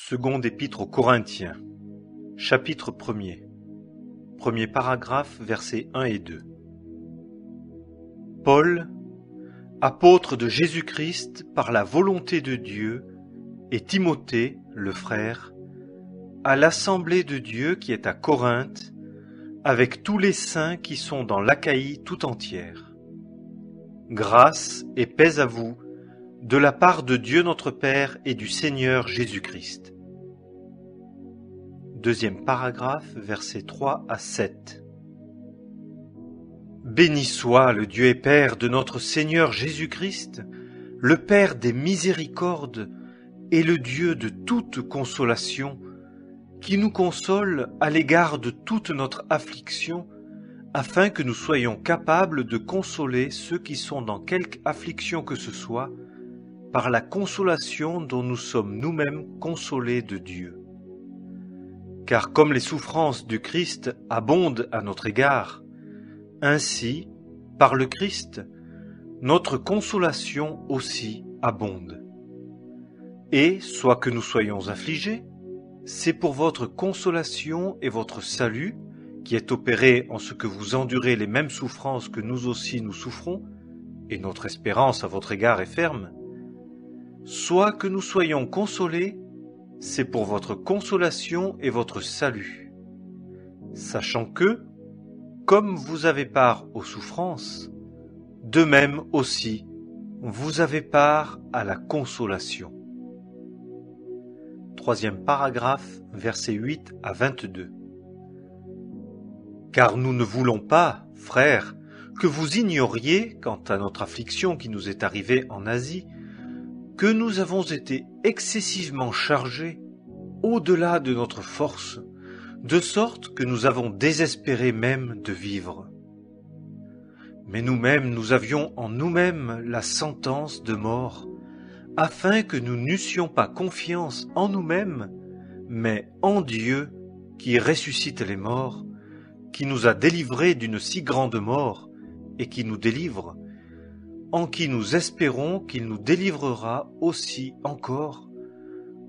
Seconde épître aux Corinthiens, chapitre 1er. Premier paragraphe, versets 1 et 2. Paul, apôtre de Jésus-Christ par la volonté de Dieu, et Timothée, le frère, à l'assemblée de Dieu qui est à Corinthe, avec tous les saints qui sont dans l'Achaïe tout entière. Grâce et paix à vous, de la part de Dieu notre Père et du Seigneur Jésus-Christ. Deuxième paragraphe, versets 3 à 7. Béni soit le Dieu et Père de notre Seigneur Jésus-Christ, le Père des miséricordes et le Dieu de toute consolation, qui nous console à l'égard de toute notre affliction, afin que nous soyons capables de consoler ceux qui sont dans quelque affliction que ce soit, par la consolation dont nous sommes nous-mêmes consolés de Dieu. Car comme les souffrances du Christ abondent à notre égard, ainsi, par le Christ, notre consolation aussi abonde. Et, soit que nous soyons affligés, c'est pour votre consolation et votre salut, qui est opéré en ce que vous endurez les mêmes souffrances que nous aussi nous souffrons, et notre espérance à votre égard est ferme, soit que nous soyons consolés, c'est pour votre consolation et votre salut, sachant que, comme vous avez part aux souffrances, de même aussi vous avez part à la consolation. Troisième paragraphe, versets 8 à 22. Car nous ne voulons pas, frères, que vous ignoriez, quant à notre affliction qui nous est arrivée en Asie, que nous avons été excessivement chargés, au-delà de notre force, de sorte que nous avons désespéré même de vivre. Mais nous-mêmes, nous avions en nous-mêmes la sentence de mort, afin que nous n'eussions pas confiance en nous-mêmes, mais en Dieu, qui ressuscite les morts, qui nous a délivrés d'une si grande mort, et qui nous délivre, en qui nous espérons qu'il nous délivrera aussi encore,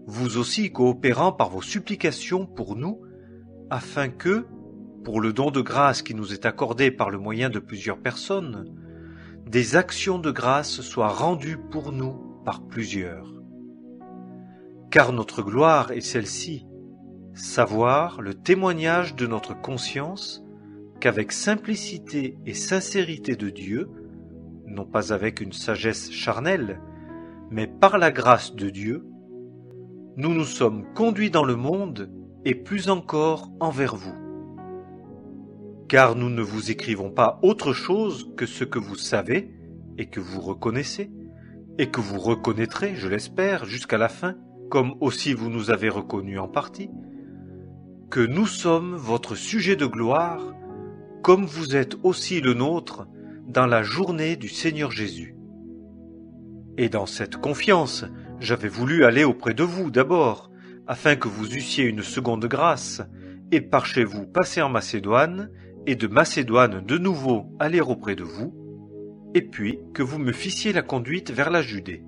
vous aussi coopérant par vos supplications pour nous, afin que, pour le don de grâce qui nous est accordé par le moyen de plusieurs personnes, des actions de grâce soient rendues pour nous par plusieurs. Car notre gloire est celle-ci, savoir le témoignage de notre conscience, qu'avec simplicité et sincérité de Dieu, non pas avec une sagesse charnelle, mais par la grâce de Dieu, nous nous sommes conduits dans le monde et plus encore envers vous. Car nous ne vous écrivons pas autre chose que ce que vous savez et que vous reconnaissez, et que vous reconnaîtrez, je l'espère, jusqu'à la fin, comme aussi vous nous avez reconnus en partie, que nous sommes votre sujet de gloire, comme vous êtes aussi le nôtre, dans la journée du Seigneur Jésus. Et dans cette confiance, j'avais voulu aller auprès de vous d'abord, afin que vous eussiez une seconde grâce, et par chez vous passer en Macédoine, et de Macédoine de nouveau aller auprès de vous, et puis que vous me fissiez la conduite vers la Judée.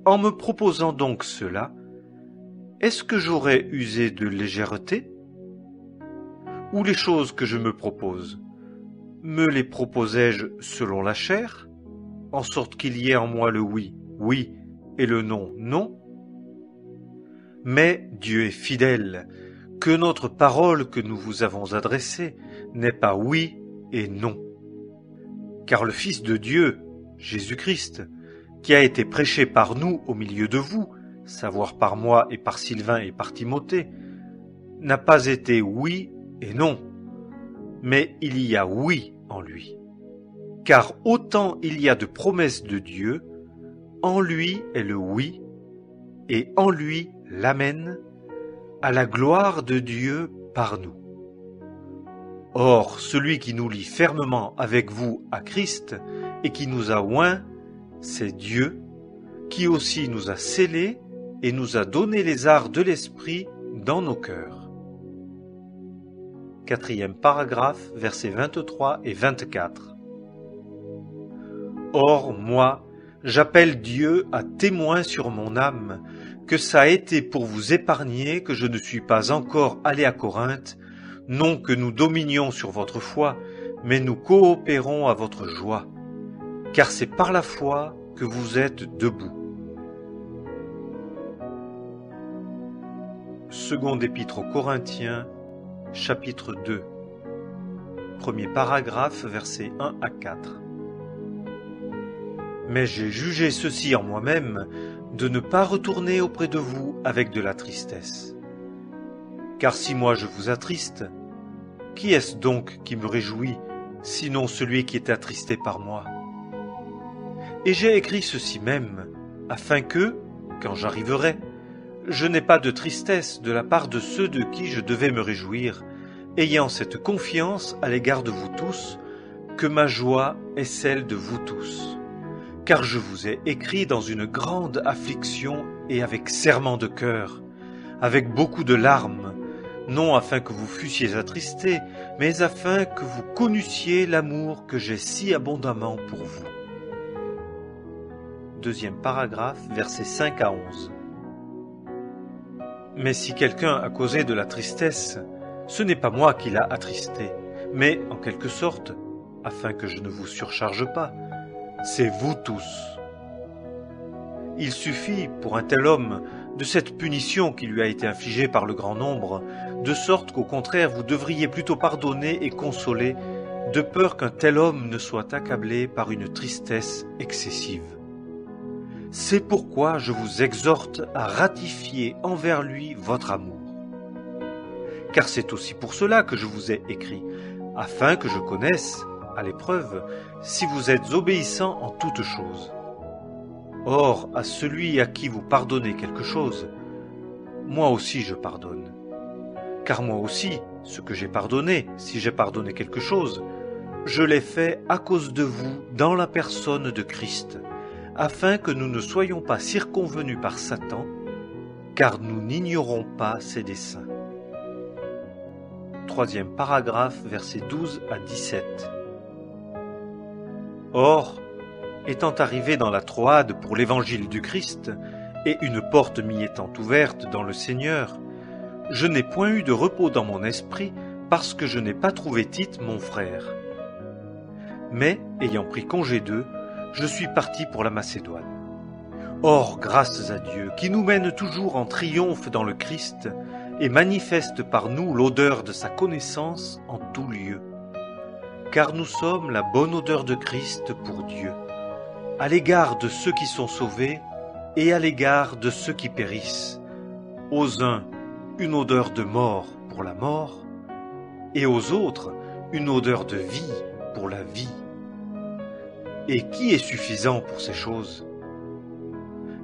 En me proposant donc cela, est-ce que j'aurais usé de légèreté? Ou les choses que je me propose, me les proposais-je selon la chair, en sorte qu'il y ait en moi le oui, oui, et le non, non? Mais Dieu est fidèle, que notre parole que nous vous avons adressée n'est pas oui et non. Car le Fils de Dieu, Jésus-Christ, qui a été prêché par nous au milieu de vous, savoir par moi et par Sylvain et par Timothée, n'a pas été oui et non, mais il y a oui en lui. Car autant il y a de promesses de Dieu, en lui est le oui, et en lui l'amen, à la gloire de Dieu par nous. Or, celui qui nous lie fermement avec vous à Christ, et qui nous a oints, c'est Dieu, qui aussi nous a scellés, et nous a donné les arts de l'Esprit dans nos cœurs. Quatrième paragraphe, versets 23 et 24. Or, moi, j'appelle Dieu à témoin sur mon âme, que ça a été pour vous épargner que je ne suis pas encore allé à Corinthe, non que nous dominions sur votre foi, mais nous coopérons à votre joie, car c'est par la foi que vous êtes debout. Seconde épître aux Corinthiens, chapitre 2, premier paragraphe, versets 1 à 4. Mais j'ai jugé ceci en moi-même, de ne pas retourner auprès de vous avec de la tristesse. Car si moi je vous attriste, qui est-ce donc qui me réjouit, sinon celui qui est attristé par moi? Et j'ai écrit ceci même, afin que, quand j'arriverai, je n'ai pas de tristesse de la part de ceux de qui je devais me réjouir, ayant cette confiance à l'égard de vous tous, que ma joie est celle de vous tous. Car je vous ai écrit dans une grande affliction et avec serrement de cœur, avec beaucoup de larmes, non afin que vous fussiez attristés, mais afin que vous connussiez l'amour que j'ai si abondamment pour vous. Deuxième paragraphe, versets 5 à 11. Mais si quelqu'un a causé de la tristesse, ce n'est pas moi qui l'a attristé, mais, en quelque sorte, afin que je ne vous surcharge pas, c'est vous tous. Il suffit, pour un tel homme, de cette punition qui lui a été infligée par le grand nombre, de sorte qu'au contraire vous devriez plutôt pardonner et consoler, de peur qu'un tel homme ne soit accablé par une tristesse excessive. C'est pourquoi je vous exhorte à ratifier envers lui votre amour. Car c'est aussi pour cela que je vous ai écrit, afin que je connaisse, à l'épreuve, si vous êtes obéissants en toutes choses. Or, à celui à qui vous pardonnez quelque chose, moi aussi je pardonne. Car moi aussi, ce que j'ai pardonné, si j'ai pardonné quelque chose, je l'ai fait à cause de vous dans la personne de Christ, afin que nous ne soyons pas circonvenus par Satan, car nous n'ignorons pas ses desseins. Troisième paragraphe, versets 12 à 17. Or, étant arrivé dans la Troade pour l'évangile du Christ, et une porte m'y étant ouverte dans le Seigneur, je n'ai point eu de repos dans mon esprit, parce que je n'ai pas trouvé Tite mon frère. Mais, ayant pris congé d'eux, je suis parti pour la Macédoine. Or, grâce à Dieu, qui nous mène toujours en triomphe dans le Christ, et manifeste par nous l'odeur de sa connaissance en tout lieu. Car nous sommes la bonne odeur de Christ pour Dieu, à l'égard de ceux qui sont sauvés et à l'égard de ceux qui périssent. Aux uns, une odeur de mort pour la mort, et aux autres, une odeur de vie pour la vie. Et qui est suffisant pour ces choses?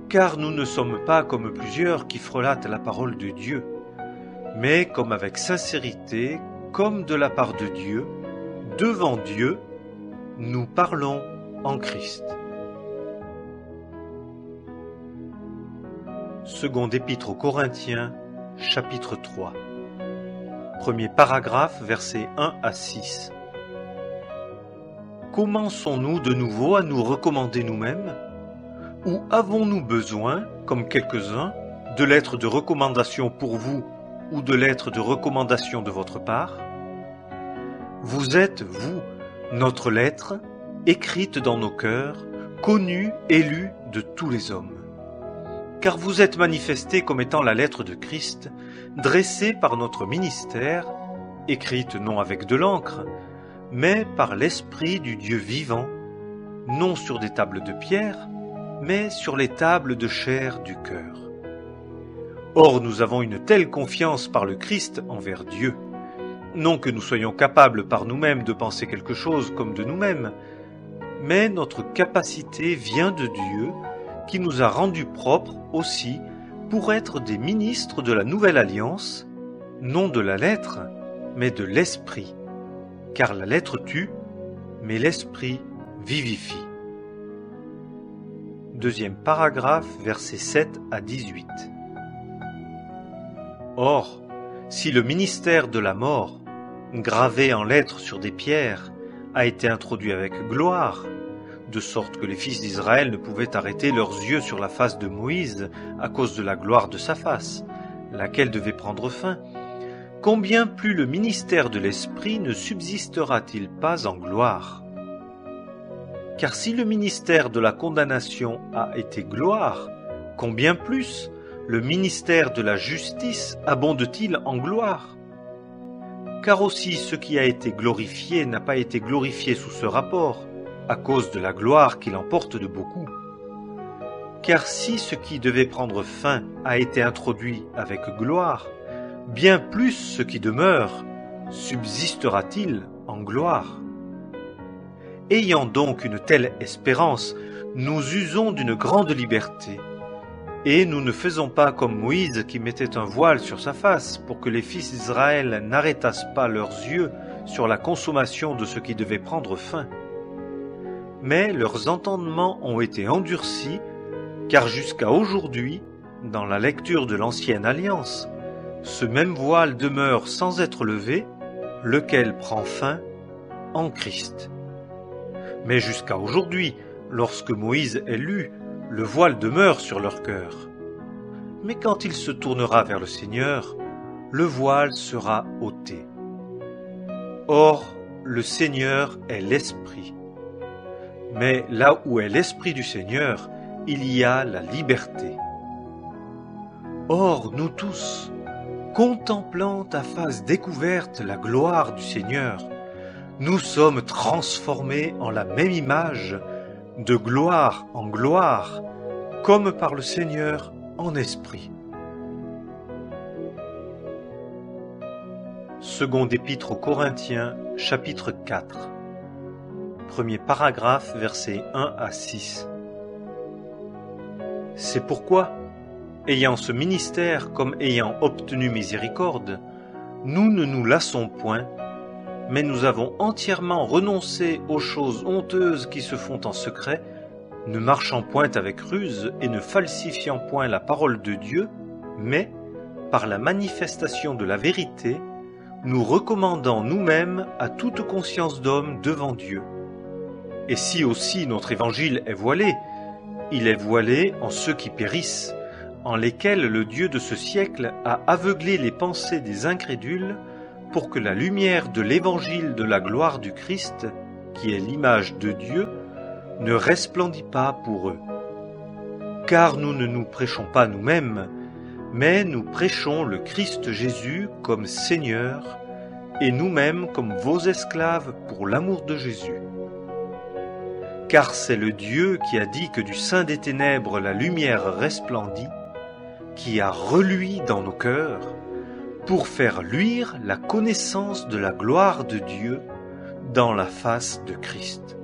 Car nous ne sommes pas comme plusieurs qui frelatent la parole de Dieu, mais comme avec sincérité, comme de la part de Dieu, devant Dieu, nous parlons en Christ. Seconde épître aux Corinthiens, chapitre 3. Premier paragraphe, versets 1 à 6. Commençons-nous de nouveau à nous recommander nous-mêmes? Ou avons-nous besoin, comme quelques-uns, de lettres de recommandation pour vous ou de lettres de recommandation de votre part? Vous êtes, vous, notre lettre, écrite dans nos cœurs, connue et lue de tous les hommes. Car vous êtes manifestés comme étant la lettre de Christ, dressée par notre ministère, écrite non avec de l'encre, mais par l'Esprit du Dieu vivant, non sur des tables de pierre, mais sur les tables de chair du cœur. Or nous avons une telle confiance par le Christ envers Dieu, non que nous soyons capables par nous-mêmes de penser quelque chose comme de nous-mêmes, mais notre capacité vient de Dieu, qui nous a rendus propres aussi pour être des ministres de la nouvelle alliance, non de la lettre, mais de l'esprit, car la lettre tue, mais l'esprit vivifie. Deuxième paragraphe, versets 7 à 18. Or, si le ministère de la mort, gravé en lettres sur des pierres, a été introduit avec gloire, de sorte que les fils d'Israël ne pouvaient arrêter leurs yeux sur la face de Moïse à cause de la gloire de sa face, laquelle devait prendre fin, combien plus le ministère de l'Esprit ne subsistera-t-il pas en gloire? Car si le ministère de la condamnation a été gloire, combien plus le ministère de la justice abonde-t-il en gloire? Car aussi ce qui a été glorifié n'a pas été glorifié sous ce rapport, à cause de la gloire qu'il emporte de beaucoup. Car si ce qui devait prendre fin a été introduit avec gloire, bien plus ce qui demeure subsistera-t-il en gloire. Ayant donc une telle espérance, nous usons d'une grande liberté, et nous ne faisons pas comme Moïse qui mettait un voile sur sa face pour que les fils d'Israël n'arrêtassent pas leurs yeux sur la consommation de ce qui devait prendre fin. Mais leurs entendements ont été endurcis, car jusqu'à aujourd'hui, dans la lecture de l'Ancienne Alliance, ce même voile demeure sans être levé, lequel prend fin en Christ. Mais jusqu'à aujourd'hui, lorsque Moïse est lu, le voile demeure sur leur cœur. Mais quand il se tournera vers le Seigneur, le voile sera ôté. Or, le Seigneur est l'Esprit. Mais là où est l'Esprit du Seigneur, il y a la liberté. Or, nous tous, contemplant à face découverte la gloire du Seigneur, nous sommes transformés en la même image, de gloire en gloire, comme par le Seigneur en esprit. Seconde épître aux Corinthiens, chapitre 4. Premier paragraphe, versets 1 à 6. C'est pourquoi, ayant ce ministère comme ayant obtenu miséricorde, nous ne nous lassons point, mais nous avons entièrement renoncé aux choses honteuses qui se font en secret, ne marchant point avec ruse et ne falsifiant point la parole de Dieu, mais, par la manifestation de la vérité, nous recommandant nous-mêmes à toute conscience d'homme devant Dieu. Et si aussi notre évangile est voilé, il est voilé en ceux qui périssent, en lesquels le Dieu de ce siècle a aveuglé les pensées des incrédules, pour que la lumière de l'évangile de la gloire du Christ, qui est l'image de Dieu, ne resplendit pas pour eux. Car nous ne nous prêchons pas nous-mêmes, mais nous prêchons le Christ Jésus comme Seigneur, et nous-mêmes comme vos esclaves pour l'amour de Jésus. Car c'est le Dieu qui a dit que du sein des ténèbres la lumière resplendit, qui a reluit dans nos cœurs, pour faire luire la connaissance de la gloire de Dieu dans la face de Christ.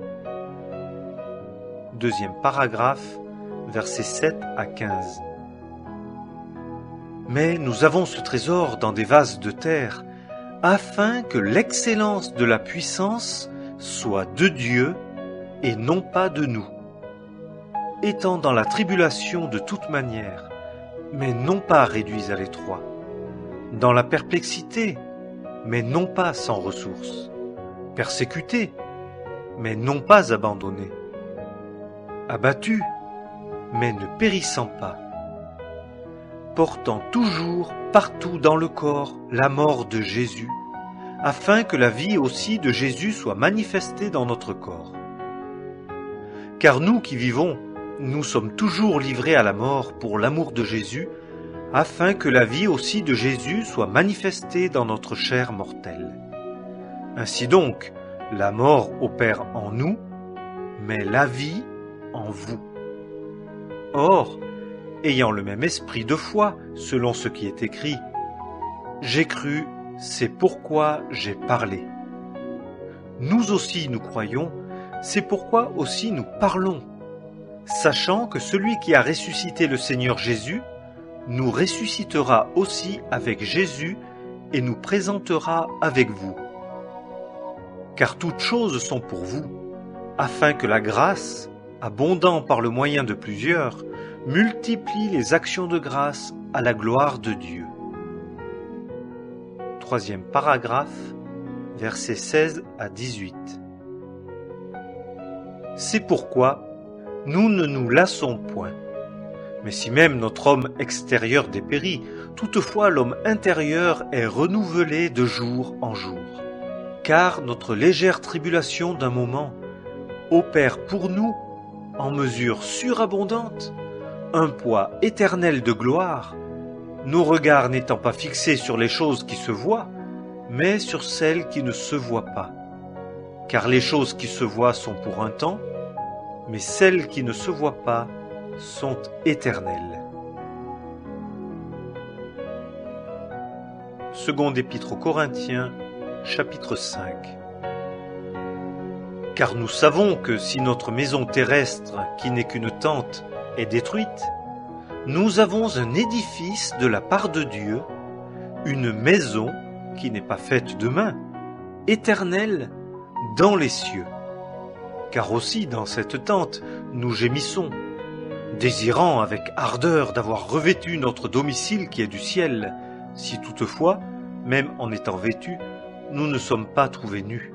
Deuxième paragraphe, versets 7 à 15. Mais nous avons ce trésor dans des vases de terre, afin que l'excellence de la puissance soit de Dieu et non pas de nous. Étant dans la tribulation de toute manière, mais non pas réduits à l'étroit. Dans la perplexité, mais non pas sans ressources. Persécutés, mais non pas abandonnés. Abattus, mais ne périssant pas. Portant toujours, partout dans le corps, la mort de Jésus, afin que la vie aussi de Jésus soit manifestée dans notre corps. Car nous qui vivons, nous sommes toujours livrés à la mort pour l'amour de Jésus, afin que la vie aussi de Jésus soit manifestée dans notre chair mortelle. Ainsi donc, la mort opère en nous, mais la vie en vous. Or, ayant le même esprit de foi, selon ce qui est écrit, « J'ai cru, c'est pourquoi j'ai parlé. » Nous aussi nous croyons, c'est pourquoi aussi nous parlons, sachant que celui qui a ressuscité le Seigneur Jésus nous ressuscitera aussi avec Jésus et nous présentera avec vous. Car toutes choses sont pour vous, afin que la grâce, abondant par le moyen de plusieurs, multiplie les actions de grâce à la gloire de Dieu. Troisième paragraphe, versets 16 à 18. C'est pourquoi nous ne nous lassons point. Mais si même notre homme extérieur dépérit, toutefois l'homme intérieur est renouvelé de jour en jour. Car notre légère tribulation d'un moment opère pour nous, en mesure surabondante, un poids éternel de gloire, nos regards n'étant pas fixés sur les choses qui se voient, mais sur celles qui ne se voient pas. Car les choses qui se voient sont pour un temps, mais celles qui ne se voient pas sont éternelles. Seconde épître aux Corinthiens, chapitre 5. Car nous savons que si notre maison terrestre, qui n'est qu'une tente, est détruite, nous avons un édifice de la part de Dieu, une maison qui n'est pas faite de main, éternelle dans les cieux. Car aussi dans cette tente, nous gémissons, désirant avec ardeur d'avoir revêtu notre domicile qui est du ciel, si toutefois, même en étant vêtus, nous ne sommes pas trouvés nus.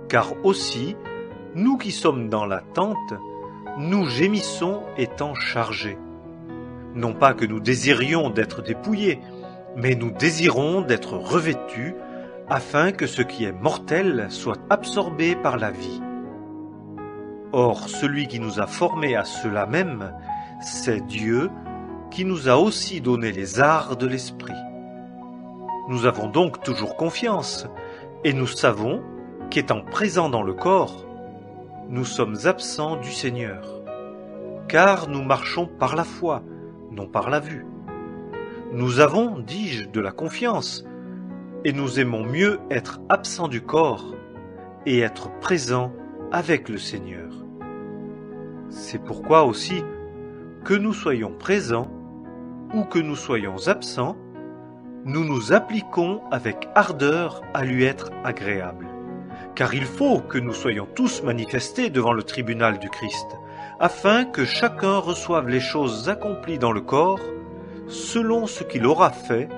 Car aussi, nous qui sommes dans la tente, nous gémissons étant chargés. Non pas que nous désirions d'être dépouillés, mais nous désirons d'être revêtus, afin que ce qui est mortel soit absorbé par la vie. Or, celui qui nous a formés à cela même, c'est Dieu, qui nous a aussi donné les arts de l'esprit. Nous avons donc toujours confiance, et nous savons qu'étant présents dans le corps, nous sommes absents du Seigneur, car nous marchons par la foi, non par la vue. Nous avons, dis-je, de la confiance, et nous aimons mieux être absents du corps et être présents avec le Seigneur. C'est pourquoi aussi, que nous soyons présents ou que nous soyons absents, nous nous appliquons avec ardeur à lui être agréables. Car il faut que nous soyons tous manifestés devant le tribunal du Christ, afin que chacun reçoive les choses accomplies dans le corps, selon ce qu'il aura fait,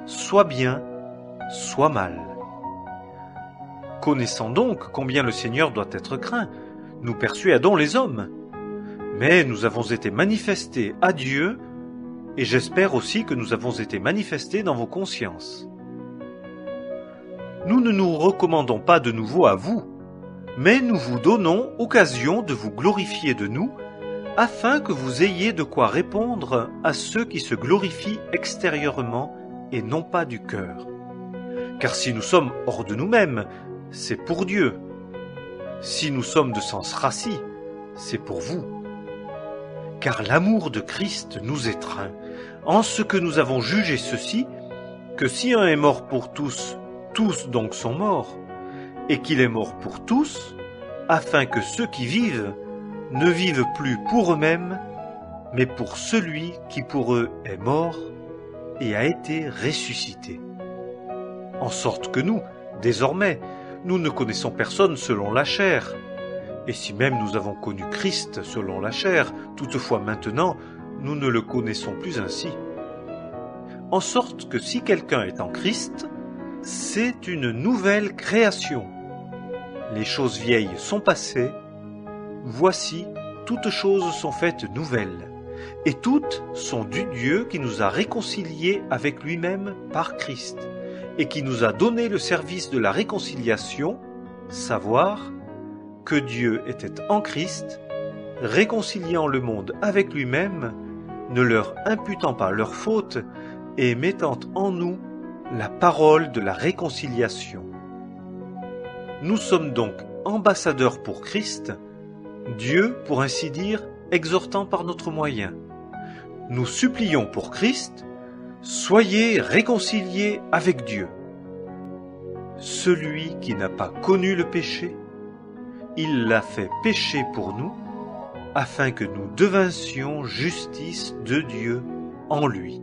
soit bien, soit mal. Connaissant donc combien le Seigneur doit être craint, nous persuadons les hommes. Mais nous avons été manifestés à Dieu, et j'espère aussi que nous avons été manifestés dans vos consciences. Nous ne nous recommandons pas de nouveau à vous, mais nous vous donnons occasion de vous glorifier de nous, afin que vous ayez de quoi répondre à ceux qui se glorifient extérieurement et non pas du cœur. Car si nous sommes hors de nous-mêmes, c'est pour Dieu. Si nous sommes de sens rassis, c'est pour vous. Car l'amour de Christ nous étreint, en ce que nous avons jugé ceci, que si un est mort pour tous, tous donc sont morts, et qu'il est mort pour tous, afin que ceux qui vivent ne vivent plus pour eux-mêmes, mais pour celui qui pour eux est mort et a été ressuscité. En sorte que nous, désormais, nous ne connaissons personne selon la chair. Et si même nous avons connu Christ selon la chair, toutefois maintenant, nous ne le connaissons plus ainsi. En sorte que si quelqu'un est en Christ, c'est une nouvelle création. Les choses vieilles sont passées, voici, toutes choses sont faites nouvelles, et toutes sont du Dieu qui nous a réconciliés avec lui-même par Christ, et qui nous a donné le service de la réconciliation, savoir que Dieu était en Christ, réconciliant le monde avec lui-même, ne leur imputant pas leurs fautes, et mettant en nous la parole de la réconciliation. Nous sommes donc ambassadeurs pour Christ, Dieu, pour ainsi dire, exhortant par notre moyen. Nous supplions pour Christ, soyez réconciliés avec Dieu. Celui qui n'a pas connu le péché, il l'a fait pécher pour nous, afin que nous devinssions justice de Dieu en lui.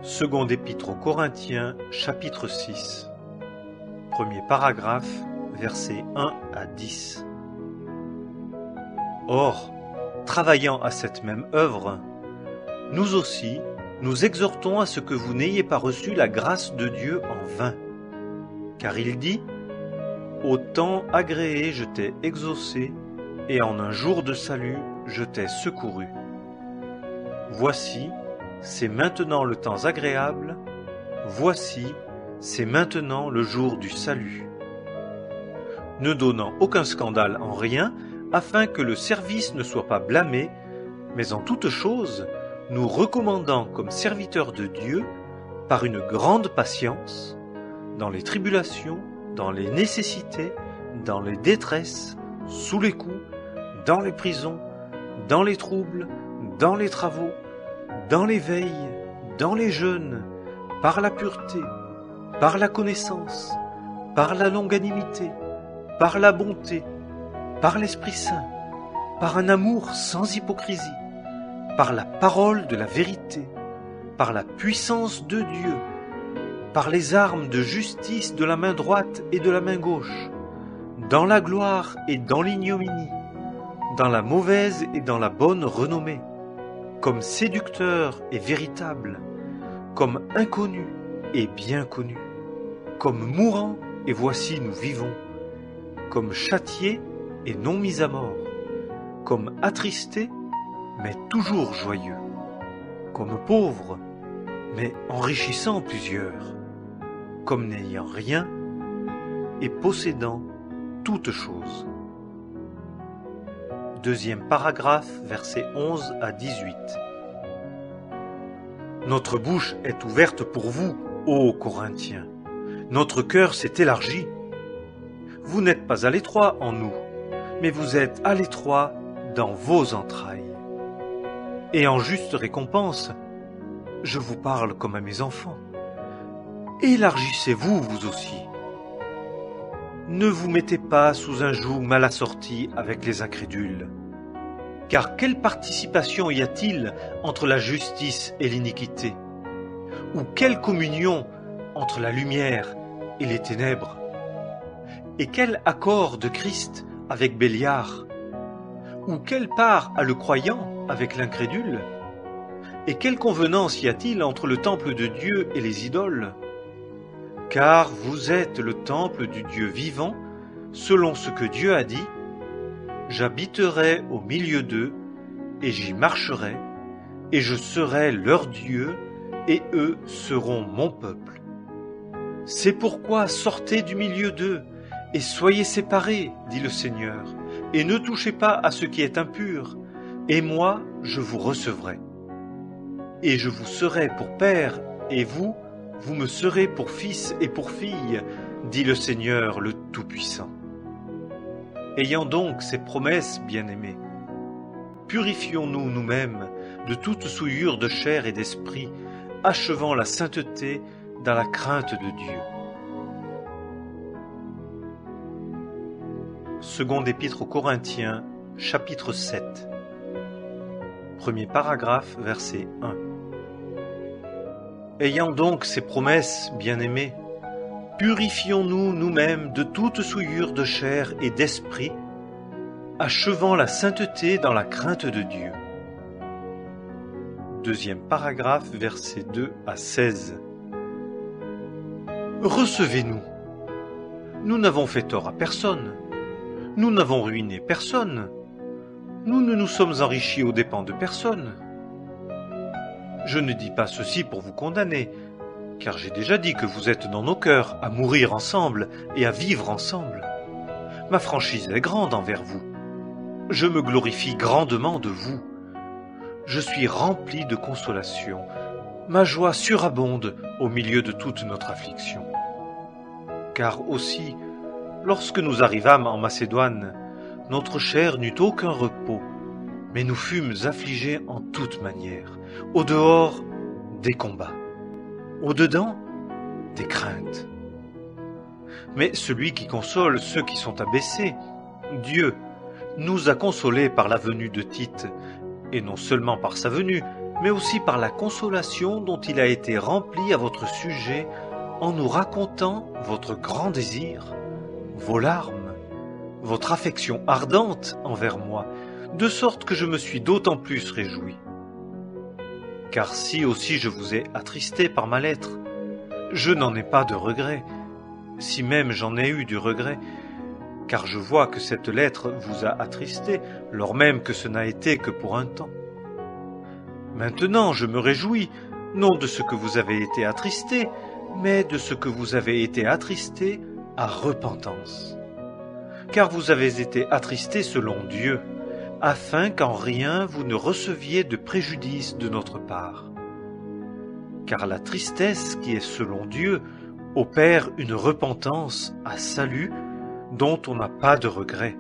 Seconde épître aux Corinthiens, chapitre 6. Premier paragraphe, versets 1 à 10. Or, travaillant à cette même œuvre, nous aussi, nous exhortons à ce que vous n'ayez pas reçu la grâce de Dieu en vain. Car il dit, Au temps agréé, je t'ai exaucé, et en un jour de salut, je t'ai secouru. Voici, c'est maintenant le temps agréable, voici, c'est maintenant le jour du salut. Ne donnant aucun scandale en rien, afin que le service ne soit pas blâmé, mais en toute chose, nous recommandant comme serviteurs de Dieu, par une grande patience, dans les tribulations, dans les nécessités, dans les détresses, sous les coups, dans les prisons, dans les troubles, dans les travaux, dans les veilles, dans les jeûnes, par la pureté, par la connaissance, par la longanimité, par la bonté, par l'Esprit Saint, par un amour sans hypocrisie, par la parole de la vérité, par la puissance de Dieu, par les armes de justice de la main droite et de la main gauche, dans la gloire et dans l'ignominie, dans la mauvaise et dans la bonne renommée, comme séducteur et véritable, comme inconnu et bien connu, comme mourant et voici nous vivons, comme châtié et non mis à mort, comme attristé mais toujours joyeux, comme pauvre mais enrichissant plusieurs, comme n'ayant rien et possédant toutes choses. Deuxième paragraphe, versets 11 à 18. Notre bouche est ouverte pour vous, ô Corinthiens. Notre cœur s'est élargi. Vous n'êtes pas à l'étroit en nous, mais vous êtes à l'étroit dans vos entrailles. Et en juste récompense, je vous parle comme à mes enfants. Élargissez-vous, vous aussi. Ne vous mettez pas sous un joug mal assorti avec les incrédules. Car quelle participation y a-t-il entre la justice et l'iniquité? Ou quelle communion entre la lumière et les ténèbres? Et quel accord de Christ avec Béliard? Ou quelle part a le croyant avec l'incrédule? Et quelle convenance y a-t-il entre le temple de Dieu et les idoles? Car vous êtes le temple du Dieu vivant, selon ce que Dieu a dit, « J'habiterai au milieu d'eux, et j'y marcherai, et je serai leur Dieu, et eux seront mon peuple. » C'est pourquoi sortez du milieu d'eux, et soyez séparés, dit le Seigneur, et ne touchez pas à ce qui est impur, et moi je vous recevrai. Et je vous serai pour père, et vous me serez pour fils et pour fille, dit le Seigneur le Tout-Puissant. Ayant donc ces promesses, bien-aimés, purifions-nous nous-mêmes de toute souillure de chair et d'esprit, achevant la sainteté dans la crainte de Dieu. Seconde épître aux Corinthiens, chapitre 7. Premier paragraphe, verset 1. Ayant donc ces promesses, bien-aimés, purifions-nous nous-mêmes de toute souillure de chair et d'esprit, achevant la sainteté dans la crainte de Dieu. Deuxième paragraphe, versets 2 à 16. Recevez-nous. Nous n'avons fait tort à personne. Nous n'avons ruiné personne. Nous ne nous sommes enrichis aux dépens de personne. Je ne dis pas ceci pour vous condamner, car j'ai déjà dit que vous êtes dans nos cœurs à mourir ensemble et à vivre ensemble. Ma franchise est grande envers vous. Je me glorifie grandement de vous. Je suis rempli de consolation. Ma joie surabonde au milieu de toute notre affliction. Car aussi, lorsque nous arrivâmes en Macédoine, notre chair n'eut aucun repos, mais nous fûmes affligés en toute manière. Au dehors, des combats. Au dedans, des craintes. Mais celui qui console ceux qui sont abaissés, Dieu, nous a consolés par la venue de Tite, et non seulement par sa venue, mais aussi par la consolation dont il a été rempli à votre sujet en nous racontant votre grand désir, vos larmes, votre affection ardente envers moi, de sorte que je me suis d'autant plus réjoui. Car si aussi je vous ai attristé par ma lettre, je n'en ai pas de regret, si même j'en ai eu du regret, car je vois que cette lettre vous a attristé, lors même que ce n'a été que pour un temps. Maintenant je me réjouis, non de ce que vous avez été attristé, mais de ce que vous avez été attristé à repentance. Car vous avez été attristé selon Dieu, afin qu'en rien vous ne receviez de préjudice de notre part. Car la tristesse qui est selon Dieu opère une repentance à salut dont on n'a pas de regret,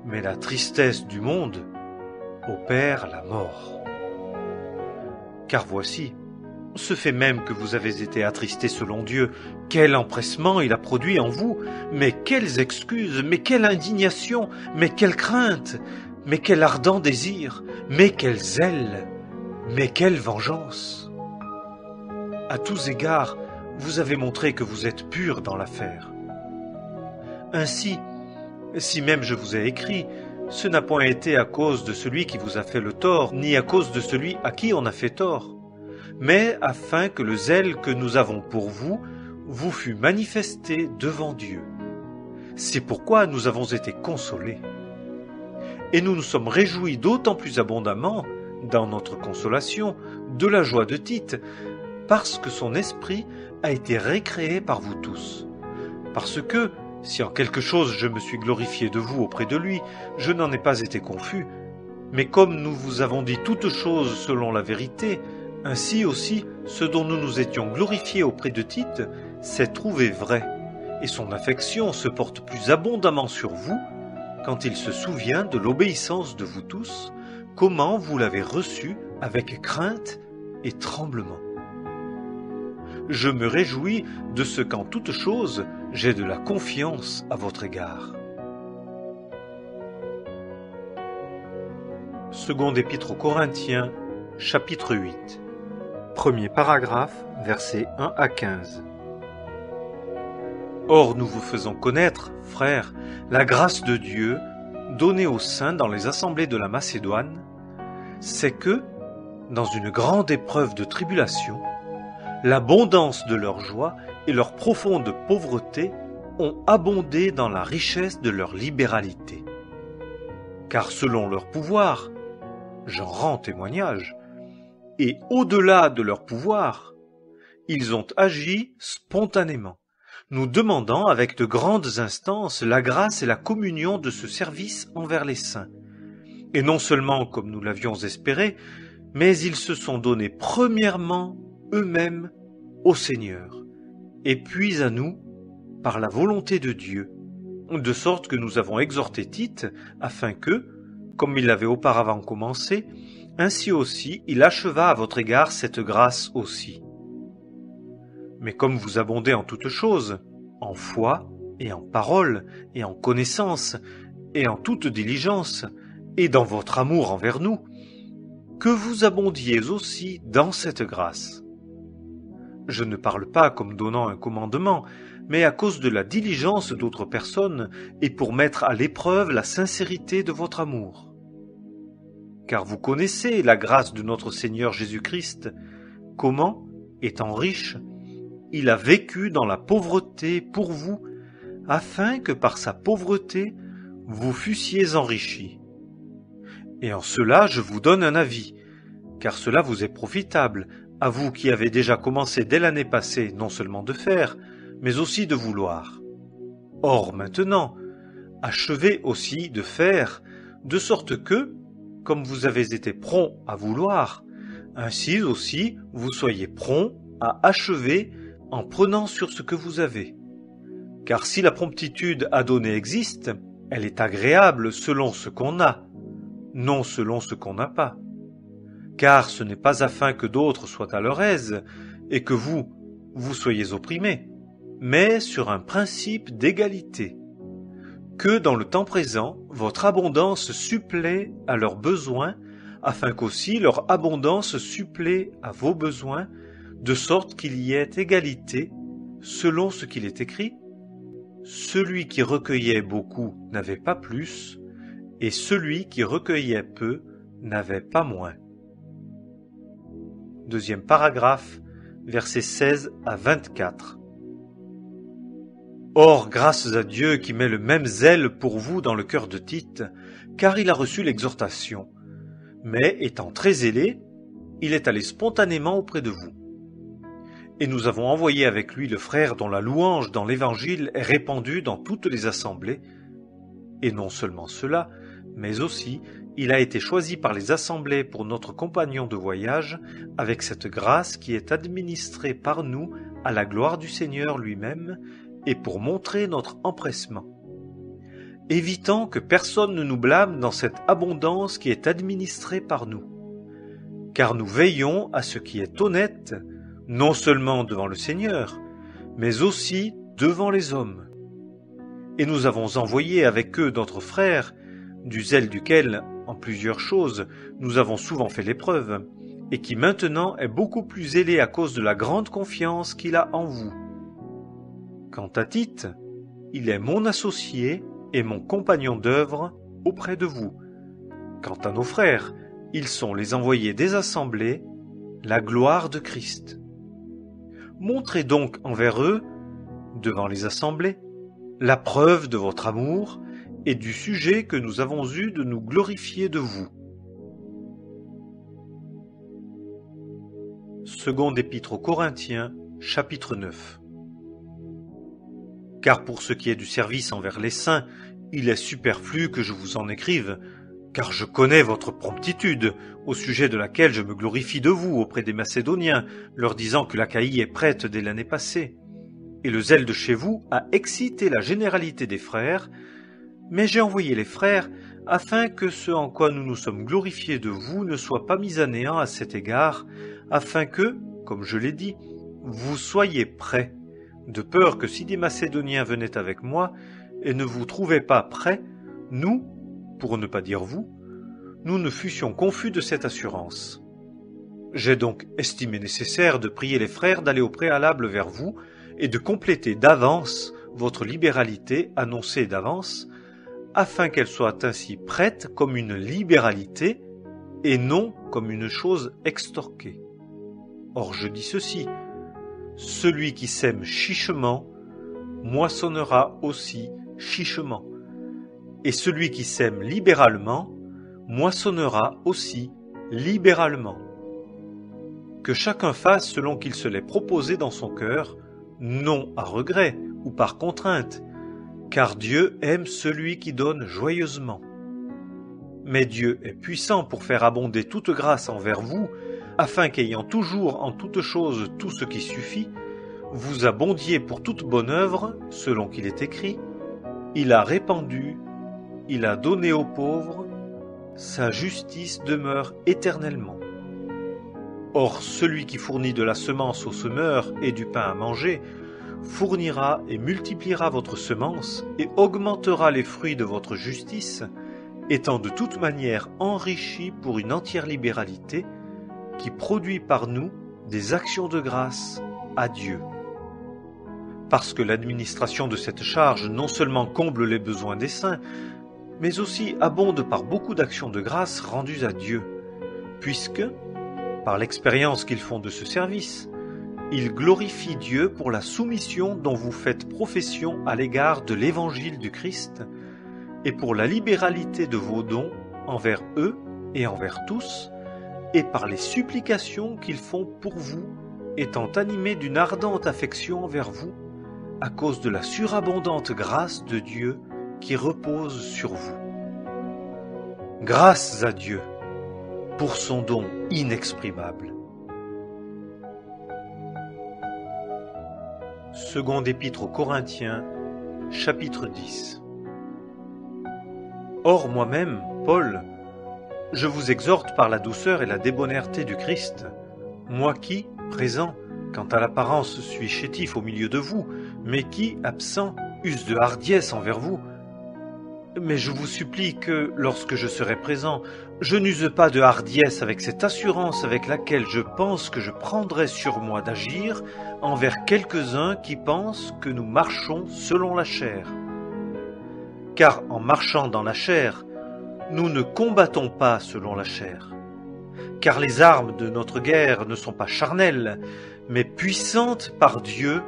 mais la tristesse du monde opère la mort. Car voici, ce fait même que vous avez été attristé selon Dieu, quel empressement il a produit en vous, mais quelles excuses, mais quelle indignation, mais quelle crainte, mais quel ardent désir, mais quel zèle, mais quelle vengeance. À tous égards, vous avez montré que vous êtes pur dans l'affaire. Ainsi, si même je vous ai écrit, ce n'a point été à cause de celui qui vous a fait le tort, ni à cause de celui à qui on a fait tort, mais afin que le zèle que nous avons pour vous vous fût manifesté devant Dieu. C'est pourquoi nous avons été consolés. Et nous nous sommes réjouis d'autant plus abondamment, dans notre consolation, de la joie de Tite, parce que son esprit a été récréé par vous tous. Parce que, si en quelque chose je me suis glorifié de vous auprès de lui, je n'en ai pas été confus, mais comme nous vous avons dit toutes choses selon la vérité, ainsi aussi ce dont nous nous étions glorifiés auprès de Tite s'est trouvé vrai, et son affection se porte plus abondamment sur vous, quand il se souvient de l'obéissance de vous tous, comment vous l'avez reçu avec crainte et tremblement. Je me réjouis de ce qu'en toute chose, j'ai de la confiance à votre égard. Seconde épître aux Corinthiens, chapitre 8. Premier paragraphe, versets 1 à 15. Or nous vous faisons connaître, frères, la grâce de Dieu donnée aux saints dans les assemblées de la Macédoine, c'est que, dans une grande épreuve de tribulation, l'abondance de leur joie et leur profonde pauvreté ont abondé dans la richesse de leur libéralité. Car selon leur pouvoir, j'en rends témoignage, et au-delà de leur pouvoir, ils ont agi spontanément, nous demandant avec de grandes instances la grâce et la communion de ce service envers les saints. Et non seulement comme nous l'avions espéré, mais ils se sont donnés premièrement eux-mêmes au Seigneur, et puis à nous par la volonté de Dieu, de sorte que nous avons exhorté Tite, afin que, comme il l'avait auparavant commencé, ainsi aussi il acheva à votre égard cette grâce aussi. Mais comme vous abondez en toutes choses, en foi et en parole et en connaissance et en toute diligence, et dans votre amour envers nous, que vous abondiez aussi dans cette grâce. Je ne parle pas comme donnant un commandement, mais à cause de la diligence d'autres personnes et pour mettre à l'épreuve la sincérité de votre amour. Car vous connaissez la grâce de notre Seigneur Jésus-Christ, comment, étant riche, il a vécu dans la pauvreté pour vous, afin que par sa pauvreté vous fussiez enrichis. Et en cela je vous donne un avis, car cela vous est profitable, à vous qui avez déjà commencé dès l'année passée non seulement de faire, mais aussi de vouloir. Or maintenant, achevez aussi de faire, de sorte que, comme vous avez été prompt à vouloir, ainsi aussi vous soyez prompt à achever en prenant sur ce que vous avez. Car si la promptitude à donner existe, elle est agréable selon ce qu'on a, non selon ce qu'on n'a pas. Car ce n'est pas afin que d'autres soient à leur aise, et que vous soyez opprimés, mais sur un principe d'égalité. Que dans le temps présent, votre abondance supplée à leurs besoins, afin qu'aussi leur abondance supplée à vos besoins, de sorte qu'il y ait égalité, selon ce qu'il est écrit. Celui qui recueillait beaucoup n'avait pas plus, et celui qui recueillait peu n'avait pas moins. Deuxième paragraphe, versets 16 à 24. Or, grâce à Dieu qui met le même zèle pour vous dans le cœur de Tite, car il a reçu l'exhortation. Mais, étant très zélé, il est allé spontanément auprès de vous. Et nous avons envoyé avec lui le frère dont la louange dans l'Évangile est répandue dans toutes les assemblées. Et non seulement cela, mais aussi il a été choisi par les assemblées pour notre compagnon de voyage, avec cette grâce qui est administrée par nous à la gloire du Seigneur lui-même, et pour montrer notre empressement. Évitant que personne ne nous blâme dans cette abondance qui est administrée par nous. Car nous veillons à ce qui est honnête, non seulement devant le Seigneur, mais aussi devant les hommes. Et nous avons envoyé avec eux notre frère, du zèle duquel, en plusieurs choses, nous avons souvent fait l'épreuve, et qui maintenant est beaucoup plus zélé à cause de la grande confiance qu'il a en vous. Quant à Tite, il est mon associé et mon compagnon d'œuvre auprès de vous. Quant à nos frères, ils sont les envoyés des assemblées, la gloire de Christ. Montrez donc envers eux, devant les assemblées, la preuve de votre amour et du sujet que nous avons eu de nous glorifier de vous. Seconde épître aux Corinthiens, chapitre 9. Car pour ce qui est du service envers les saints, il est superflu que je vous en écrive, car je connais votre promptitude, au sujet de laquelle je me glorifie de vous auprès des Macédoniens, leur disant que l'Achaïe est prête dès l'année passée. Et le zèle de chez vous a excité la généralité des frères, mais j'ai envoyé les frères afin que ce en quoi nous nous sommes glorifiés de vous ne soit pas mis à néant à cet égard, afin que, comme je l'ai dit, vous soyez prêts, de peur que si des Macédoniens venaient avec moi et ne vous trouvaient pas prêts, nous, pour ne pas dire vous, nous ne fussions confus de cette assurance. J'ai donc estimé nécessaire de prier les frères d'aller au préalable vers vous et de compléter d'avance votre libéralité annoncée d'avance, afin qu'elle soit ainsi prête comme une libéralité et non comme une chose extorquée. Or je dis ceci, celui qui sème chichement, moissonnera aussi chichement, et celui qui sème libéralement, moissonnera aussi libéralement. Que chacun fasse selon qu'il se l'est proposé dans son cœur, non à regret ou par contrainte, car Dieu aime celui qui donne joyeusement. Mais Dieu est puissant pour faire abonder toute grâce envers vous, afin qu'ayant toujours en toute chose tout ce qui suffit, vous abondiez pour toute bonne œuvre, selon qu'il est écrit, « Il a répandu, il a donné aux pauvres, sa justice demeure éternellement. » Or, celui qui fournit de la semence au semeur et du pain à manger, fournira et multipliera votre semence et augmentera les fruits de votre justice, étant de toute manière enrichi pour une entière libéralité, qui produit par nous des actions de grâce à Dieu. Parce que l'administration de cette charge non seulement comble les besoins des saints, mais aussi abonde par beaucoup d'actions de grâce rendues à Dieu, puisque, par l'expérience qu'ils font de ce service, ils glorifient Dieu pour la soumission dont vous faites profession à l'égard de l'Évangile du Christ, et pour la libéralité de vos dons envers eux et envers tous, et par les supplications qu'ils font pour vous, étant animés d'une ardente affection envers vous, à cause de la surabondante grâce de Dieu qui repose sur vous. Grâce à Dieu pour son don inexprimable. Seconde épître aux Corinthiens, chapitre 10. Or moi-même, Paul, je vous exhorte par la douceur et la débonnaire du Christ, moi qui, présent, quant à l'apparence suis chétif au milieu de vous, mais qui, absent, use de hardiesse envers vous. Mais je vous supplie que, lorsque je serai présent, je n'use pas de hardiesse avec cette assurance avec laquelle je pense que je prendrai sur moi d'agir envers quelques-uns qui pensent que nous marchons selon la chair. Car en marchant dans la chair, nous ne combattons pas selon la chair. Car les armes de notre guerre ne sont pas charnelles, mais puissantes par Dieu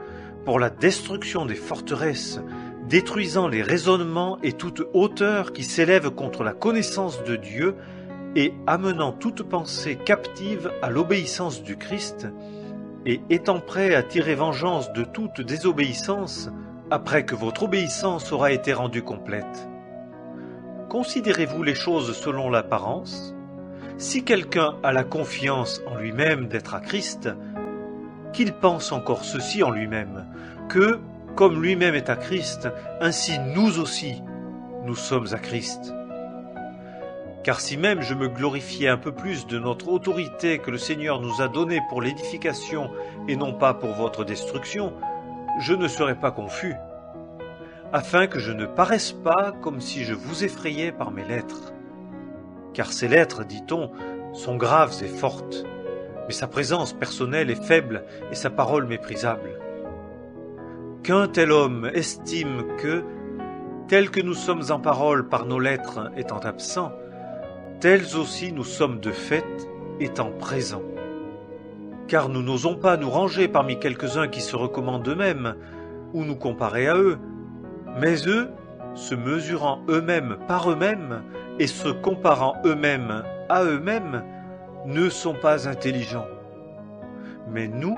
pour la destruction des forteresses, détruisant les raisonnements et toute hauteur qui s'élève contre la connaissance de Dieu et amenant toute pensée captive à l'obéissance du Christ, et étant prêt à tirer vengeance de toute désobéissance après que votre obéissance aura été rendue complète. Considérez-vous les choses selon l'apparence? Si quelqu'un a la confiance en lui-même d'être à Christ, qu'il pense encore ceci en lui-même, que, comme lui-même est à Christ, ainsi nous aussi, nous sommes à Christ. Car si même je me glorifiais un peu plus de notre autorité que le Seigneur nous a donnée pour l'édification et non pas pour votre destruction, je ne serais pas confus, afin que je ne paraisse pas comme si je vous effrayais par mes lettres. Car ces lettres, dit-on, sont graves et fortes, mais sa présence personnelle est faible et sa parole méprisable. Qu'un tel homme estime que, tel que nous sommes en parole par nos lettres étant absents, tels aussi nous sommes de fait étant présents. Car nous n'osons pas nous ranger parmi quelques-uns qui se recommandent eux-mêmes, ou nous comparer à eux, mais eux, se mesurant eux-mêmes par eux-mêmes et se comparant eux-mêmes à eux-mêmes, ne sont pas intelligents. Mais nous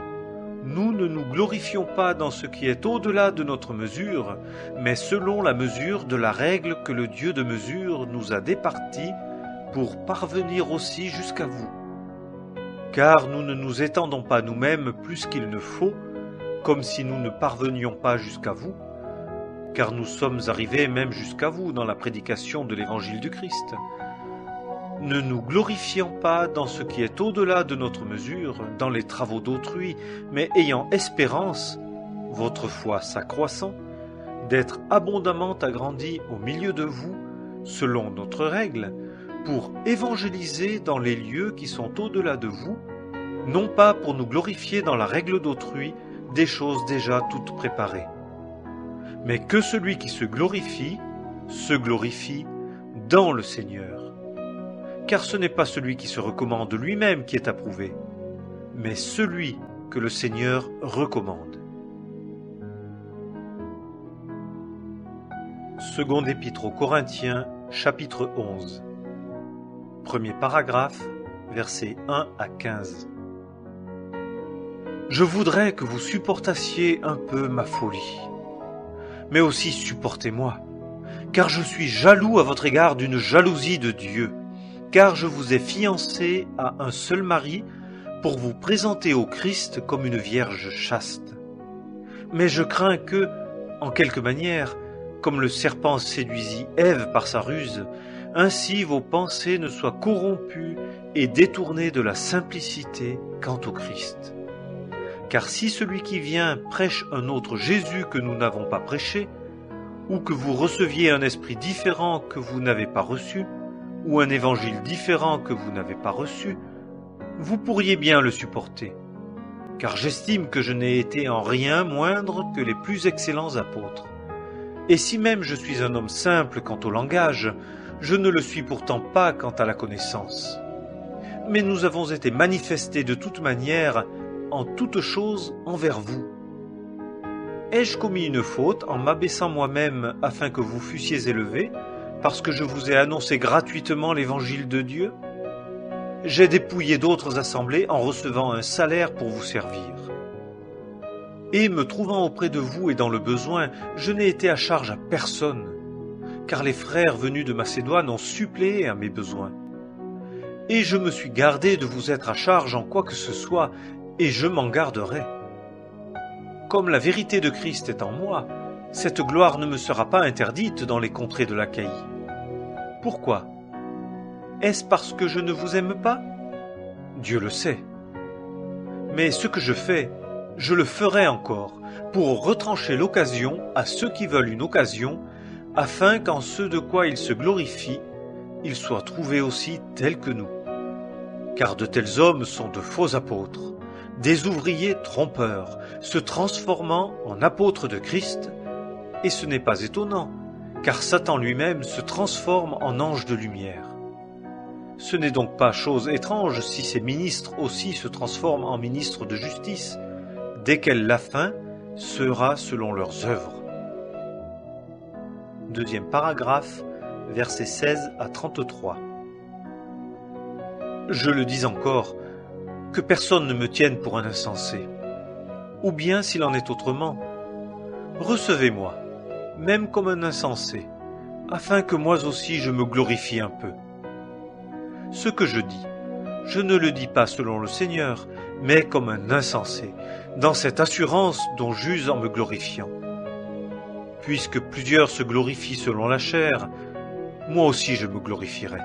ne nous glorifions pas dans ce qui est au-delà de notre mesure, mais selon la mesure de la règle que le Dieu de mesure nous a départie pour parvenir aussi jusqu'à vous. Car nous ne nous étendons pas nous-mêmes plus qu'il ne faut, comme si nous ne parvenions pas jusqu'à vous, car nous sommes arrivés même jusqu'à vous dans la prédication de l'évangile du Christ. Ne nous glorifions pas dans ce qui est au-delà de notre mesure, dans les travaux d'autrui, mais ayant espérance, votre foi s'accroissant, d'être abondamment agrandis au milieu de vous, selon notre règle, pour évangéliser dans les lieux qui sont au-delà de vous, non pas pour nous glorifier dans la règle d'autrui des choses déjà toutes préparées. Mais que celui qui se glorifie dans le Seigneur. Car ce n'est pas celui qui se recommande lui-même qui est approuvé, mais celui que le Seigneur recommande. Seconde épître aux Corinthiens, chapitre 11. Premier paragraphe, versets 1 à 15. Je voudrais que vous supportassiez un peu ma folie, mais aussi supportez-moi, car je suis jaloux à votre égard d'une jalousie de Dieu, car je vous ai fiancé à un seul mari pour vous présenter au Christ comme une vierge chaste. Mais je crains que, en quelque manière, comme le serpent séduisit Ève par sa ruse, ainsi vos pensées ne soient corrompues et détournées de la simplicité quant au Christ. Car si celui qui vient prêche un autre Jésus que nous n'avons pas prêché, ou que vous receviez un esprit différent que vous n'avez pas reçu, ou un évangile différent que vous n'avez pas reçu, vous pourriez bien le supporter. Car j'estime que je n'ai été en rien moindre que les plus excellents apôtres. Et si même je suis un homme simple quant au langage, je ne le suis pourtant pas quant à la connaissance. Mais nous avons été manifestés de toute manière, en toute chose envers vous. Ai-je commis une faute en m'abaissant moi-même afin que vous fussiez élevés, parce que je vous ai annoncé gratuitement l'évangile de Dieu? J'ai dépouillé d'autres assemblées en recevant un salaire pour vous servir. Et me trouvant auprès de vous et dans le besoin, je n'ai été à charge à personne, car les frères venus de Macédoine ont suppléé à mes besoins. Et je me suis gardé de vous être à charge en quoi que ce soit, et je m'en garderai. Comme la vérité de Christ est en moi, cette gloire ne me sera pas interdite dans les contrées de l'Achaïe. Pourquoi? Est-ce parce que je ne vous aime pas? Dieu le sait. Mais ce que je fais, je le ferai encore, pour retrancher l'occasion à ceux qui veulent une occasion, afin qu'en ce de quoi ils se glorifient, ils soient trouvés aussi tels que nous. Car de tels hommes sont de faux apôtres, des ouvriers trompeurs, se transformant en apôtres de Christ, et ce n'est pas étonnant, car Satan lui-même se transforme en ange de lumière. Ce n'est donc pas chose étrange si ces ministres aussi se transforment en ministres de justice, desquels la fin sera selon leurs œuvres. Deuxième paragraphe, versets 16 à 33. Je le dis encore, que personne ne me tienne pour un insensé. Ou bien, s'il en est autrement, recevez-moi, même comme un insensé, afin que moi aussi je me glorifie un peu. Ce que je dis, je ne le dis pas selon le Seigneur, mais comme un insensé, dans cette assurance dont j'use en me glorifiant. Puisque plusieurs se glorifient selon la chair, moi aussi je me glorifierai.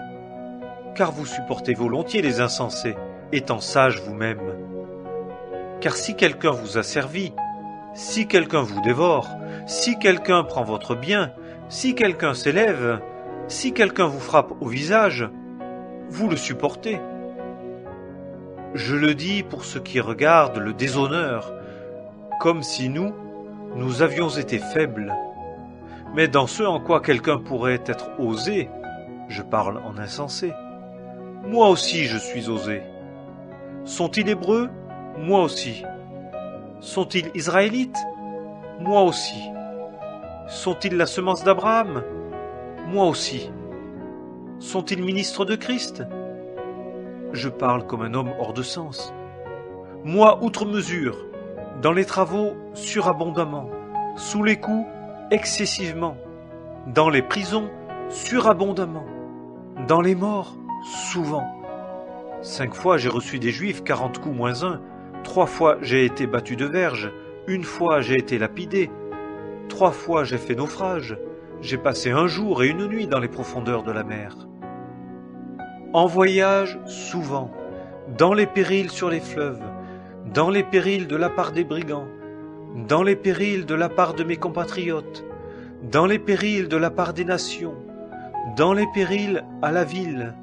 Car vous supportez volontiers les insensés, étant sages vous-même. Car si quelqu'un vous a servi, si quelqu'un vous dévore, si quelqu'un prend votre bien, si quelqu'un s'élève, si quelqu'un vous frappe au visage, vous le supportez. Je le dis pour ceux qui regardent le déshonneur, comme si nous avions été faibles. Mais dans ce en quoi quelqu'un pourrait être osé, je parle en insensé, moi aussi je suis osé. Sont-ils hébreux? Moi aussi. Sont-ils israélites? Moi aussi. Sont-ils la semence d'Abraham? Moi aussi. Sont-ils ministres de Christ? Je parle comme un homme hors de sens. Moi, outre mesure, dans les travaux, surabondamment, sous les coups, excessivement, dans les prisons, surabondamment, dans les morts, souvent. 5 fois j'ai reçu des Juifs 40 coups moins 1, 3 fois j'ai été battu de verge, 1 fois j'ai été lapidé, 3 fois j'ai fait naufrage, j'ai passé 1 jour et 1 nuit dans les profondeurs de la mer. En voyage, souvent, dans les périls sur les fleuves, dans les périls de la part des brigands, dans les périls de la part de mes compatriotes, dans les périls de la part des nations, dans les périls à la ville,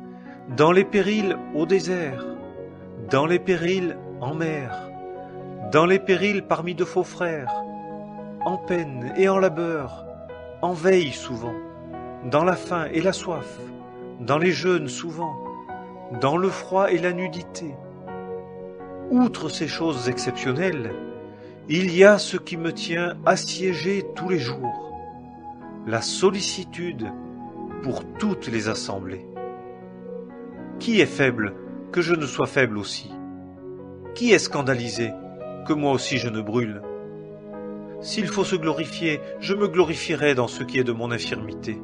dans les périls au désert, dans les périls en mer, dans les périls parmi de faux frères, en peine et en labeur, en veille souvent, dans la faim et la soif, dans les jeûnes souvent, dans le froid et la nudité. Outre ces choses exceptionnelles, il y a ce qui me tient assiégé tous les jours, la sollicitude pour toutes les assemblées. Qui est faible, que je ne sois faible aussi? Qui est scandalisé, que moi aussi je ne brûle? S'il faut se glorifier, je me glorifierai dans ce qui est de mon infirmité.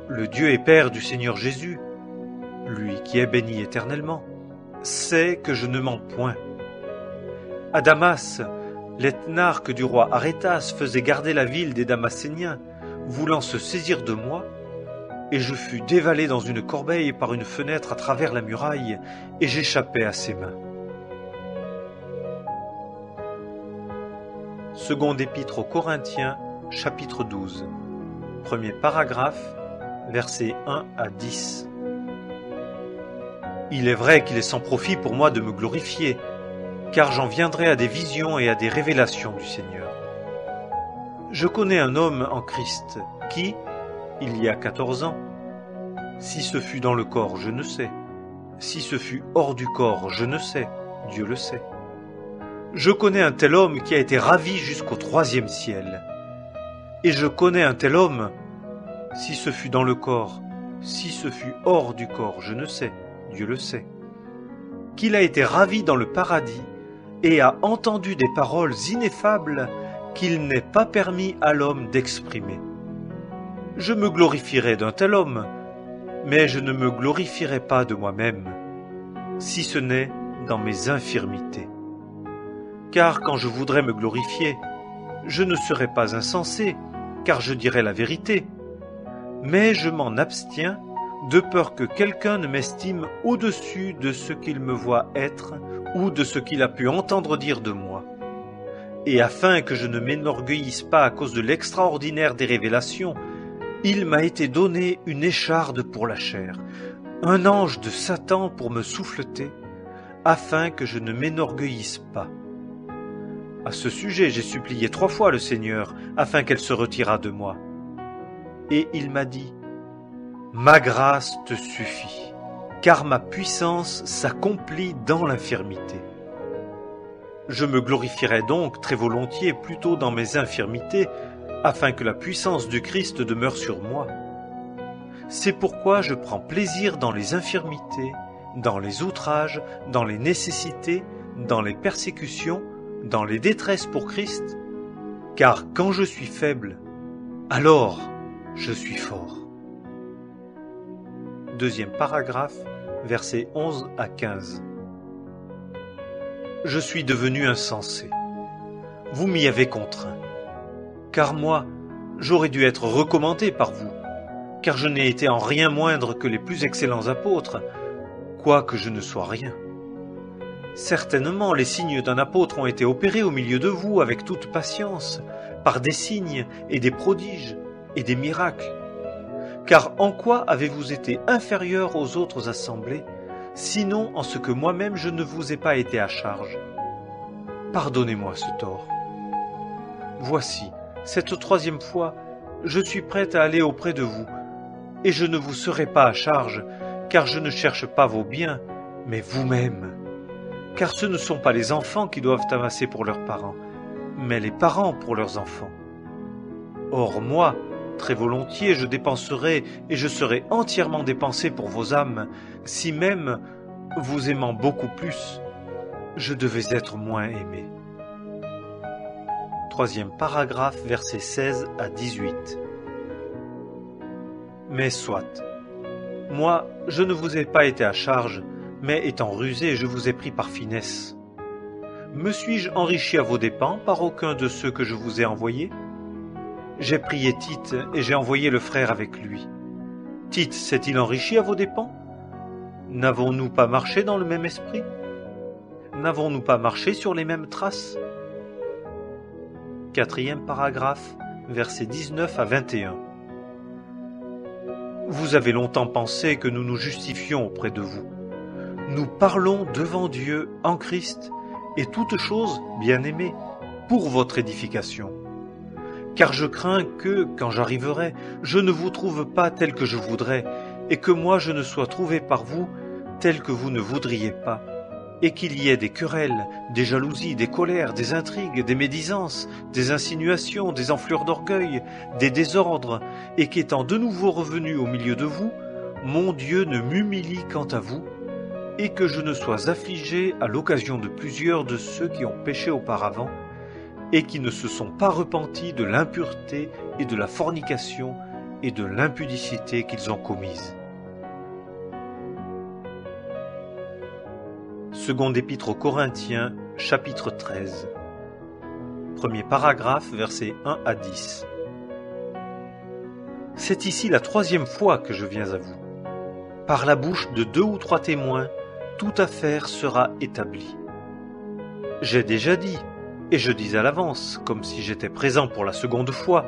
Le Dieu et Père du Seigneur Jésus, lui qui est béni éternellement, sait que je ne mens point. À Damas, l'éthnarque du roi Arétas faisait garder la ville des Damascéniens, voulant se saisir de moi, et je fus dévalé dans une corbeille par une fenêtre à travers la muraille, et j'échappai à ses mains. Seconde épître aux Corinthiens, chapitre 12. Premier paragraphe, versets 1 à 10. Il est vrai qu'il est sans profit pour moi de me glorifier, car j'en viendrai à des visions et à des révélations du Seigneur. Je connais un homme en Christ qui, il y a 14 ans, si ce fut dans le corps, je ne sais, si ce fut hors du corps, je ne sais, Dieu le sait. Je connais un tel homme qui a été ravi jusqu'au 3e ciel. Et je connais un tel homme, si ce fut dans le corps, si ce fut hors du corps, je ne sais, Dieu le sait, qu'il a été ravi dans le paradis et a entendu des paroles ineffables qu'il n'est pas permis à l'homme d'exprimer. Je me glorifierai d'un tel homme, mais je ne me glorifierai pas de moi-même, si ce n'est dans mes infirmités. Car quand je voudrais me glorifier, je ne serais pas insensé, car je dirais la vérité, mais je m'en abstiens de peur que quelqu'un ne m'estime au-dessus de ce qu'il me voit être ou de ce qu'il a pu entendre dire de moi. Et afin que je ne m'énorgueillisse pas à cause de l'extraordinaire des révélations, il m'a été donné une écharde pour la chair, un ange de Satan pour me souffleter, afin que je ne m'énorgueillisse pas. À ce sujet, j'ai supplié 3 fois le Seigneur, afin qu'elle se retirât de moi. Et il m'a dit, « Ma grâce te suffit, car ma puissance s'accomplit dans l'infirmité. » Je me glorifierai donc très volontiers plutôt dans mes infirmités, afin que la puissance du Christ demeure sur moi. C'est pourquoi je prends plaisir dans les infirmités, dans les outrages, dans les nécessités, dans les persécutions, dans les détresses pour Christ, car quand je suis faible, alors je suis fort. Deuxième paragraphe, versets 11 à 15. Je suis devenu insensé. Vous m'y avez contraint. Car moi, j'aurais dû être recommandé par vous, car je n'ai été en rien moindre que les plus excellents apôtres, quoique je ne sois rien. Certainement, les signes d'un apôtre ont été opérés au milieu de vous avec toute patience, par des signes et des prodiges et des miracles. Car en quoi avez-vous été inférieurs aux autres assemblées, sinon en ce que moi-même je ne vous ai pas été à charge? Pardonnez-moi ce tort. Voici, cette troisième fois, je suis prêt à aller auprès de vous, et je ne vous serai pas à charge, car je ne cherche pas vos biens, mais vous-même. Car ce ne sont pas les enfants qui doivent amasser pour leurs parents, mais les parents pour leurs enfants. Or moi, très volontiers je dépenserai et je serai entièrement dépensé pour vos âmes, si même, vous aimant beaucoup plus, je devais être moins aimé. Troisième paragraphe, versets 16 à 18. Mais soit. Moi, je ne vous ai pas été à charge, mais étant rusé, je vous ai pris par finesse. Me suis-je enrichi à vos dépens par aucun de ceux que je vous ai envoyés? J'ai prié Tite et j'ai envoyé le frère avec lui. Tite s'est-il enrichi à vos dépens? N'avons-nous pas marché dans le même esprit? N'avons-nous pas marché sur les mêmes traces? Quatrième paragraphe, versets 19 à 21. Vous avez longtemps pensé que nous nous justifions auprès de vous. Nous parlons devant Dieu en Christ, et toutes choses, bien-aimées, pour votre édification. Car je crains que, quand j'arriverai, je ne vous trouve pas tel que je voudrais, et que moi je ne sois trouvé par vous tel que vous ne voudriez pas, et qu'il y ait des querelles, des jalousies, des colères, des intrigues, des médisances, des insinuations, des enflures d'orgueil, des désordres, et qu'étant de nouveau revenu au milieu de vous, mon Dieu ne m'humilie quant à vous, et que je ne sois affligé à l'occasion de plusieurs de ceux qui ont péché auparavant, et qui ne se sont pas repentis de l'impureté et de la fornication et de l'impudicité qu'ils ont commises. Seconde épître aux Corinthiens, chapitre 13. Premier paragraphe, versets 1 à 10. C'est ici la troisième fois que je viens à vous. Par la bouche de 2 ou 3 témoins, toute affaire sera établie. J'ai déjà dit, et je dis à l'avance, comme si j'étais présent pour la seconde fois,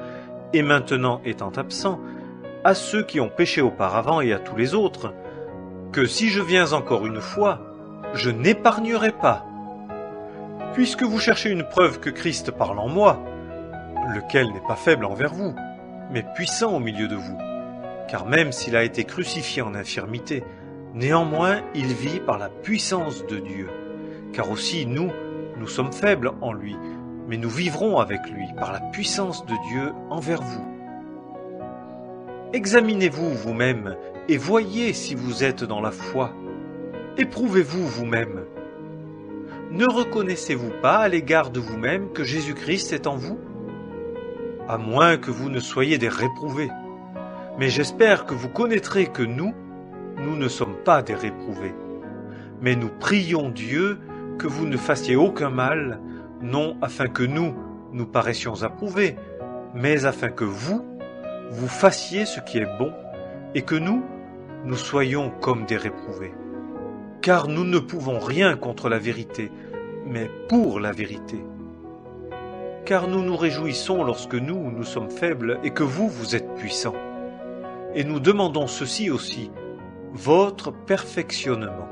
et maintenant étant absent, à ceux qui ont péché auparavant et à tous les autres, que si je viens encore une fois, je n'épargnerai pas. Puisque vous cherchez une preuve que Christ parle en moi, lequel n'est pas faible envers vous, mais puissant au milieu de vous, car même s'il a été crucifié en infirmité, néanmoins il vit par la puissance de Dieu, car aussi nous sommes faibles en lui, mais nous vivrons avec lui par la puissance de Dieu envers vous. Examinez-vous vous-même et voyez si vous êtes dans la foi. Éprouvez-vous vous-même. Ne reconnaissez-vous pas à l'égard de vous-même que Jésus-Christ est en vous? À moins que vous ne soyez des réprouvés. Mais j'espère que vous connaîtrez que nous ne sommes pas des réprouvés. Mais nous prions Dieu que vous ne fassiez aucun mal, non afin que nous paraissions approuvés, mais afin que vous fassiez ce qui est bon, et que nous soyons comme des réprouvés. Car nous ne pouvons rien contre la vérité, mais pour la vérité. Car nous nous réjouissons lorsque nous sommes faibles et que vous êtes puissants. Et nous demandons ceci aussi, votre perfectionnement.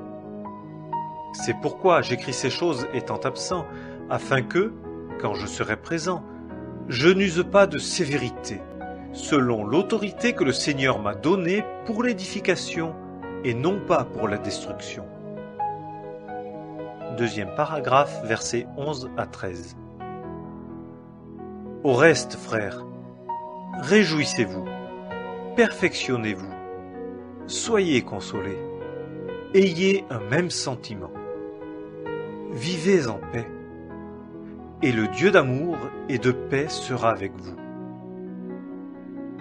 C'est pourquoi j'écris ces choses étant absent, afin que, quand je serai présent, je n'use pas de sévérité, selon l'autorité que le Seigneur m'a donnée pour l'édification et non pas pour la destruction. deuxième paragraphe, versets 11 à 13. Au reste, frères, réjouissez-vous, perfectionnez-vous, soyez consolés, ayez un même sentiment, vivez en paix, et le Dieu d'amour et de paix sera avec vous.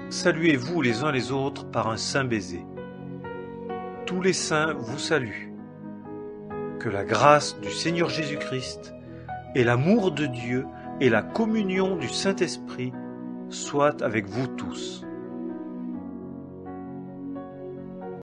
Saluez-vous les uns les autres par un saint baiser. Tous les saints vous saluent. Que la grâce du Seigneur Jésus-Christ et l'amour de Dieu et la communion du Saint-Esprit soient avec vous tous.